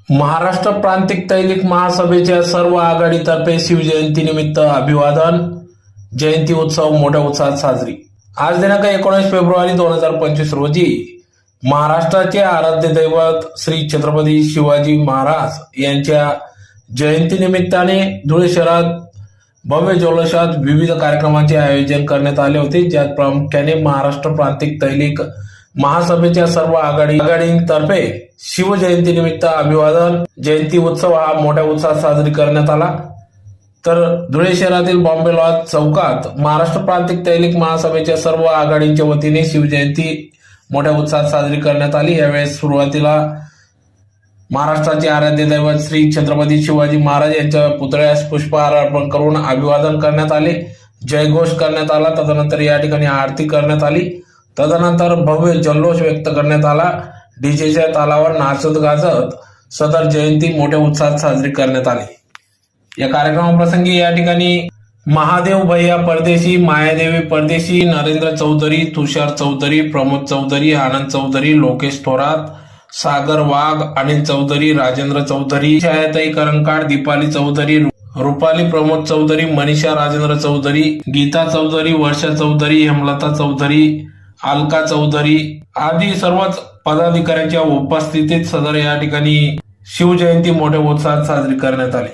महाराष्ट्र प्रांतिक तैनिक महासभेच्या सर्व आघाडीतर्फे शिवजयंतीनिमित्त अभिवादन जयंती उत्सव मोठ्या उत्साहात साजरी। आज दिनांक 19 फेब्रुवारी 2025 रोजी महाराष्ट्राचे आराध्य दैवत श्री छत्रपती शिवाजी महाराज यांच्या जयंतीनिमित्ताने धुळे शहरात भव्य जल्लोषात विविध कार्यक्रमांचे आयोजन करण्यात आले होते, ज्यात प्रामुख्याने महाराष्ट्र प्रांतिक तैनिक महासभेच्या सर्व आघाडींतर्फे शिवजयंतीनिमित्त अभिवादन जयंती उत्सव हा मोठ्या उत्साहात साजरी करण्यात आला। तर धुळे शहरातील बॉम्बे लॉज चौकात महाराष्ट्र प्रांतिक तैनिक महासभेच्या सर्व आघाडींच्या वतीने शिवजयंती मोठ्या उत्साहात साजरी करण्यात आली। यावेळेस सुरुवातीला महाराष्ट्राचे आराध्य दैवत श्री छत्रपती शिवाजी महाराज यांच्या पुतळ्यास पुष्पहार अर्पण करून अभिवादन करण्यात आले, जयघोष करण्यात आला। तदनंतर या ठिकाणी आरती करण्यात आली। तदनंतर भव्य जल्लोष व्यक्त करण्यात आला। डीजेच्या तालावर नाचत गाजत सदर जयंती मोठ्या उत्साहात साजरी करण्यात आली। या कार्यक्रमाप्रसंगी या ठिकाणी महादेव भैया परदेशी, मायादेवी परदेशी, नरेंद्र चौधरी, तुषार चौधरी, प्रमोद चौधरी, आनंद चौधरी, लोकेश थोरात, सागर वाघ, अनिल चौधरी, राजेंद्र चौधरी, छायाताई करंकाड, दीपाली चौधरी, रुपाली प्रमोद चौधरी, मनीषा राजेंद्र चौधरी, गीता चौधरी, वर्षा चौधरी, हेमलता चौधरी, अलका चौधरी आदी सर्वच पदाधिकाऱ्यांच्या उपस्थितीत सदर या ठिकाणी शिवजयंती मोठ्या उत्साहात साजरी करण्यात आली।